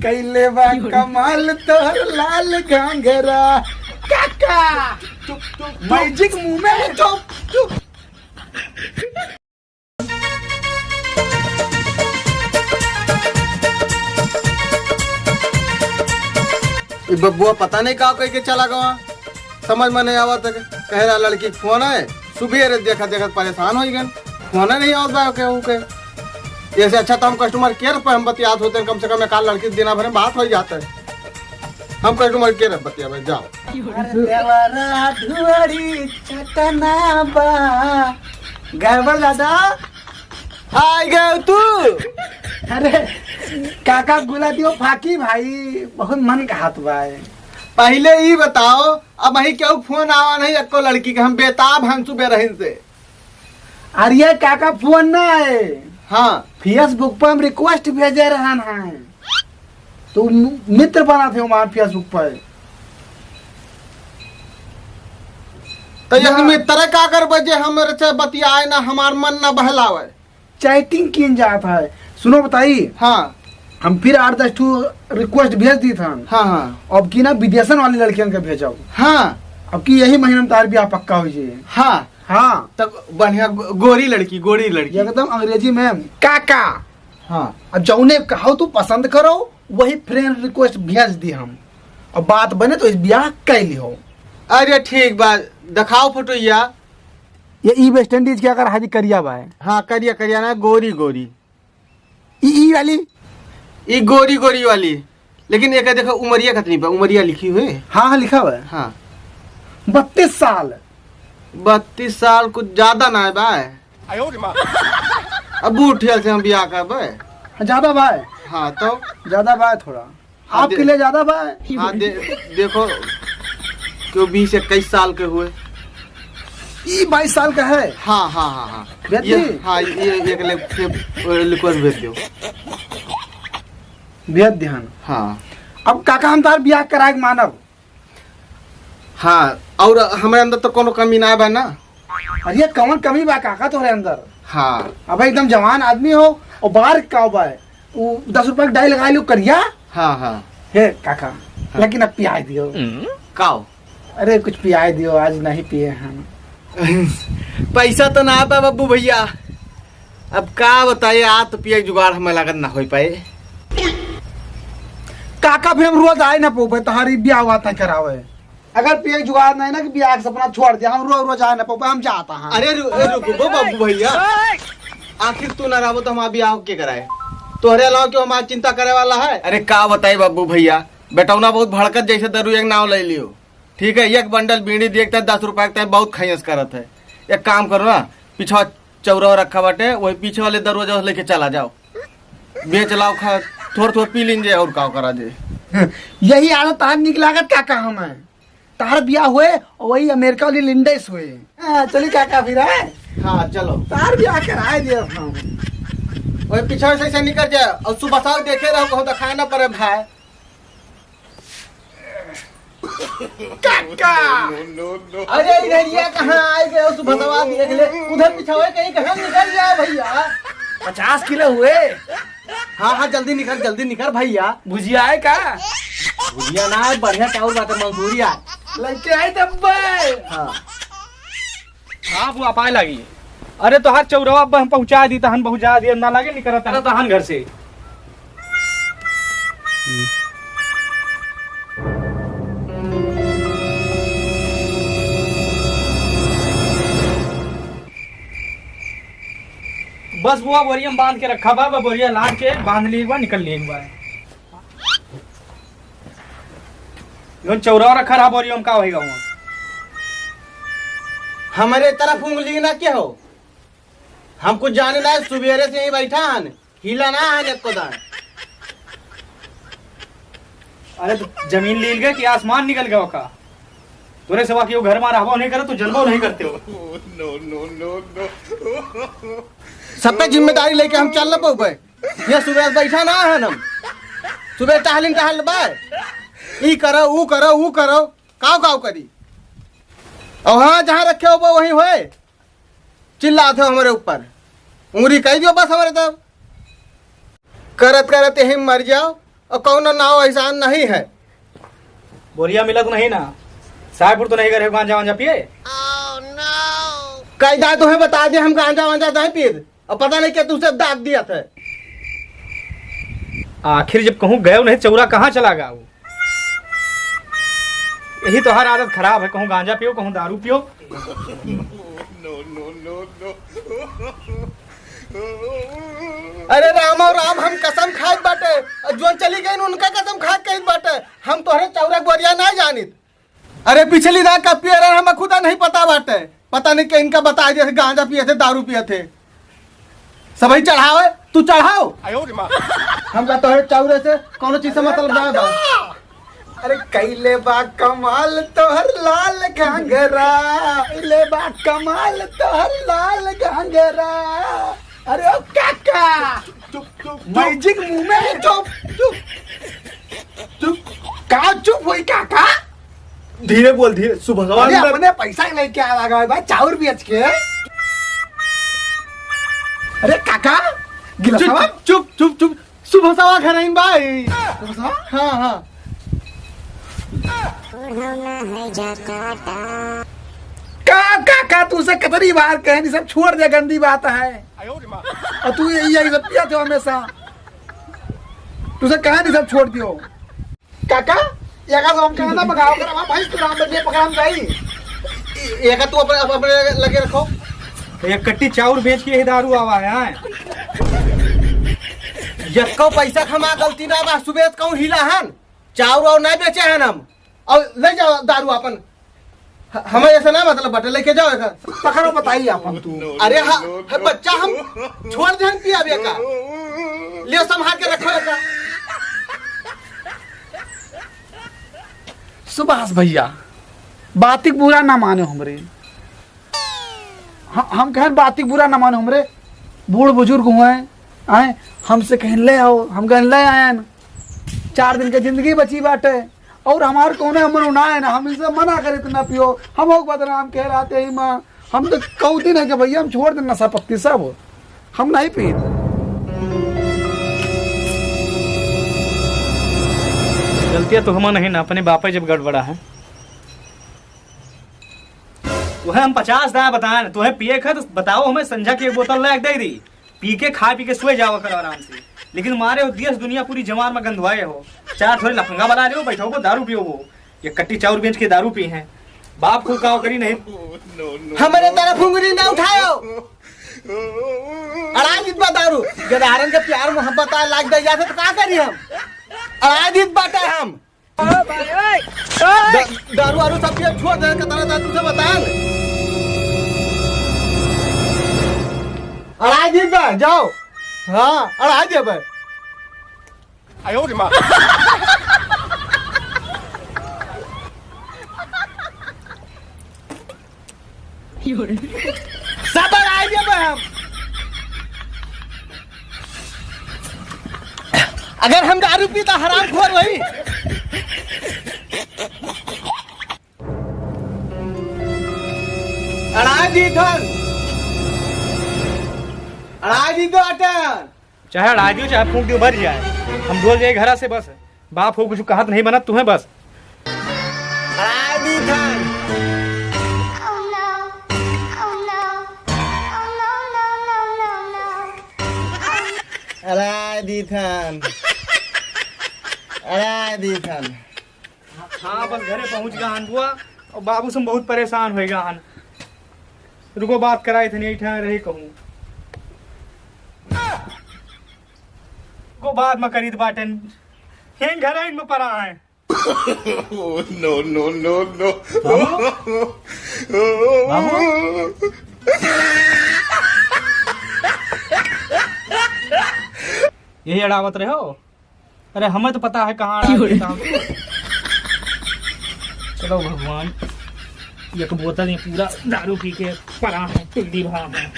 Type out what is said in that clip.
कैले बा कमाल तोहर लाल घाघरा काका मैजिक मुंह में चुप बबुआ पता नहीं का कह के चला गवा, समझ में नहीं आवा तक कह रहा लड़की फोन है। सुबह देखा देखा परेशान हो गए, फोन नहीं आवत बा के ऐसे अच्छा तो हम कस्टमर केयर पर हम बतियात होते हैं, कम से कम एक लड़की देना भरे बात हो जाता है। हम कस्टमर केयर बतिया भाई जाओ। गड़बड़ दादा आई गए तू। अरे काका गुला दियो फाकी भाई, बहुत मन का हाथ भाई। पहले ही बताओ, अब वही क्यों फोन आवा नहीं एको लड़की के, हम बेताब हम सुबह रही से। अरे काका फोन ना आए, हाँ फेसबुक पर हम रिक्वेस्ट भेजे रहन हैं, तो मित्र बना थे हमारे फेसबुक पर। तो यह मित्र का कर बजे हमारे से बतियाए ना, हमार मन ना बहलावे, चैटिंग किन जाता है। सुनो बताइए, हाँ हम फिर 8-10 रिक्वेस्ट भेज दी था। हाँ हाँ अब की ना विदेशन वाली लड़कियों के भेजाओ। हाँ अब की यही महीना में तार ब्याह पक्का हो जाए। हाँ हाँ तब बढ़िया गोरी लड़की एकदम अंग्रेजी में काका। हाँ अब जौने कहो तू पसंद करो वही फ्रेंड रिक्वेस्ट भेज दी हम, अब बात बने तो इस ब्याह कैली हो। अरे ठीक बात, दिखाओ फोटो या ये ई वेस्ट इंडीज के अगर हाजी करिया बा है। हाँ करिया करिया ना, गोरी गोरी ई वाली, ये गोरी गोरी वाली, लेकिन एक देखो उमरिया कितनी पे, उमरिया लिखी हुई। हाँ हाँ लिखा हुआ है। हाँ 32 साल। 32 साल कुछ ज्यादा ना है भाई, अब उठिया से हम ब्याह कर भाई। ज्यादा भाई। हाँ तो ज्यादा भाई थोड़ा आपके लिए ज्यादा भाई। हाँ देखो क्यों 20-21 साल के हुए। ये 22 साल का है। हाँ हाँ हाँ हाँ भेज ये दी? हाँ ये एक रिक्वेस्ट भेज दो। बेहद ध्यान। हाँ अब काका हम तार ब्याह कराए के मानब। हाँ और हमारे अंदर तो कोनो कमी ना है ना। अरे कौन कमी बा काका तोहरे अंदर। हाँ अब एकदम जवान आदमी हो और बाहर का बा, वो 10 रुपए का डाई लगा लो करिया। हाँ हाँ हे काका हाँ। लेकिन अब पियाई दियो। काओ अरे कुछ पियाई दियो, आज नहीं पिए हम। पैसा तो ना पाए बब्बू भैया, अब का बताइए, आ तो पिया जुगाड़ हमें लागत ना हो पाए। काका फिर हम रोज आए ना पोपे तुम्हारी ब्याह हुआ था करावे। अगर पिए जुगाड़ नहीं ना कि ब्याह के सपना छोड़ दिया, हम रोज रोज आए ना पोपे, हम जाता हैं। अरे रुको बब्बू भैया, आखिर तू ना रहो तो हम ब्याह के कराए, तोहरे अलावा क्यों हमारी चिंता करे वाला है। अरे का बताई बब्बू भैया, बेटौना बहुत भड़कत जैसे दरू एक नाव ले लियो, ठीक है, एक बंडल बीड़ी देखता है 10 रुपए का, बहुत खैस करत है। एक काम करो ना, पीछा चौरा रखा बाटे, वही पीछे वाले दरवाजा लेके चला जाओ, बेच लाओ, खा थोड़ा थोड़ा पी लीजिए और का करा दे। यही आदत तार निक लागत काका हमें। तार ब्याह हुए और वही अमेरिका वाली लिंडेस हुए। चलिए काका फिर है। हाँ चलो तार ब्याह कराए दियो हम। वही पीछे से निकल जाए और सुबह साल देखे रहो, कहूँ तो खाए ना पड़े भाई। काका अरे इधर कहाँ आए गए, सुबह सवाल देख ले, उधर पीछा हुए कहीं कहाँ निकल जाओ भैया। 50 किलो हुए। हाँ हाँ जल्दी निकल भैया। भुजिया है का? भुजिया ना है, बढ़िया चावल बात है, मंसूरिया लड़के आए तब्बे। हाँ हाँ बुआ पाए लगी। अरे तो हर चौरवा हम पहुंचा दी, तहन पहुंचा दिया ना लगे निकल तहन घर से। बस बुआ बोरिया बांध के रखा बा, बोरिया लाद के बांध ली एक बार, निकल ली एक बार। चौरा रखा रहा बोरिया में, का होगा वहाँ हमारे तरफ उंगली ना क्या हो, हम कुछ जाने ना, सुबेरे से ही बैठा हन, हिला ना है को दान। अरे तो जमीन लील गए कि आसमान निकल गया का? तोरे सेवा कि घर में रहबो नहीं करे तो जलबो नहीं करते हो। सब पे जिम्मेदारी लेके हम चल पाओ भाई। ये सुबह बैठा ना है, हम सुबह टहल बाय, ई करो ऊ करो ऊ करो, काव करी, और हाँ जहाँ रखे हो वहीं होए, चिल्लाते हो हमारे ऊपर, उंगली कह दियो बस हमारे तब, करत करत यही मर जाओ, और कौन नाव ऐसा नहीं है। बोरिया मिला तो नहीं ना, साहेबपुर तो नहीं करे गांजा वांजा पिए। कैदा तुम्हें बता दे हम गांजा वांजा नहीं पिए और पता नहीं क्या तुझसे दाग दिया था। आखिर जब कहूँ गए नहीं चौरा कहाँ चला गया वो। यही तो हर आदत खराब है, कहूँ गांजा पियो कहूँ दारू पियो। अरे राम और राम हम कसम खाए बाटे जो चली गई उनका कसम खा कही बाटे हम तोहरे चौरा बोरिया नहीं जानित। अरे पिछली रात का पिए रहे हमें खुदा नहीं पता बाटे, पता नहीं कि इनका बता दिया गांजा पिए थे दारू पिए थे। सभी चढ़ाओ तू चढ़ाओ हम का तोहरे चौरे से कौन चीज से मतलब ना बा। अरे कैले बा कमाल तोहर लाल घाघरा, कैले बा कमाल तोहर लाल घाघरा। अरे ओ काका मैजिक मुंह में चुप चुप चुप का चुप हुई काका। धीरे बोल धीरे सुबह अपने पैसा लेके आ लगा भाई चाउर बेच के। अरे काका गिलास चुप चुप चुप सुबह सवा खराइन भाई। हाँ हाँ काका तू से कितनी बार कहनी सब छोड़ दे गंदी बात है और तू यही सब पिया थे हमेशा। तुझे कहा नहीं सब छोड़ दियो काका। ये का तो हम कहना पकाओ कर वहां भाई तू राम बजे पकड़ाम जाई। ये का तू अपने लगे रखो। तो ये कट्टी चाउर बेच के ही दारू आवा है। यक्को पैसा खमा गलती ना बा सुबह कहूं हिला हन चाउर और नहीं बेचे हैं हम और ले जाओ दारू अपन। हमें ऐसा ना मतलब बटे लेके जाओ पकड़ो बताइए अपन तू। अरे हाँ बच्चा हम छोड़ दे पिया बेका ले संभाल के रखो ऐसा। सुभाष भैया बातिक बुरा ना माने हमरे, हम कहें बातिक बुरा ना माने हमरे। बूढ़ बुजुर्ग हुए आए हमसे कहें ले आओ, हम कहें ले आए न 4 दिन की जिंदगी बची बाटे और हमारे कोने हम मना है ना, हम इनसे मना करे तो ना पियो। हम लोग बदनाम कह रहे ही माँ हम तो कहू दिन है कि भैया हम छोड़ दें नशा पत्ती सब हम नहीं पी। गलतियां तो हमारा नहीं ना, अपने बापा जब गड़बड़ा है वह हम 50 दाया बताए ना तुम्हें पिए खा तो बताओ हमें संझा की एक बोतल लायक दे दी पी के खा पी के सोए जाओ करो आराम से। लेकिन मारे हो देश दुनिया पूरी जमार में गंदवाए हो, 4 थोड़े लफंगा बना रहे हो बैठो को दारू पियो वो ये कट्टी चाउर बेच के दारू पी हैं। बाप को काव करी नहीं हमारे तरफ उंगली ना उठाओ। अड़ा जीत बा दारू गदारन के प्यार मोहब्बत आ लाग दे जाते तो का करी हम। अड़ा जीत बाटे हम दारू वारू सब ये छोड़ दे का तरह तुझे बता। अड़ा जीत बा जाओ। हाँ अड़ा दे बे आयो रे मां। सब अड़ा दे बे हम। अगर हम दारू पीता हराम खोर वही अड़ाजी दो अटन चाहे अड़ा दियो चाहे फूंक दियो भर जाए हम डोल जाए घर से बस। बाप हो कुछ कहत नहीं बना तुम्हें बस। अड़ाजी धन अड़ाजी धन अड़ाजी धन। हाँ बस घरे पहुंच गया हन बुआ और बाबू से बहुत परेशान हो गया हन। रुको बात कराई थे नहीं ठहर रही कहूँ को बाद में करी बाटन हें घर में पड़ा है। नो नो नो नो यही अड़ावत रहे हो। अरे हमें तो पता है कहाँ चलो भगवान एक बोतल ये पूरा दारू पी के पड़ा है टिड्डी भाव है।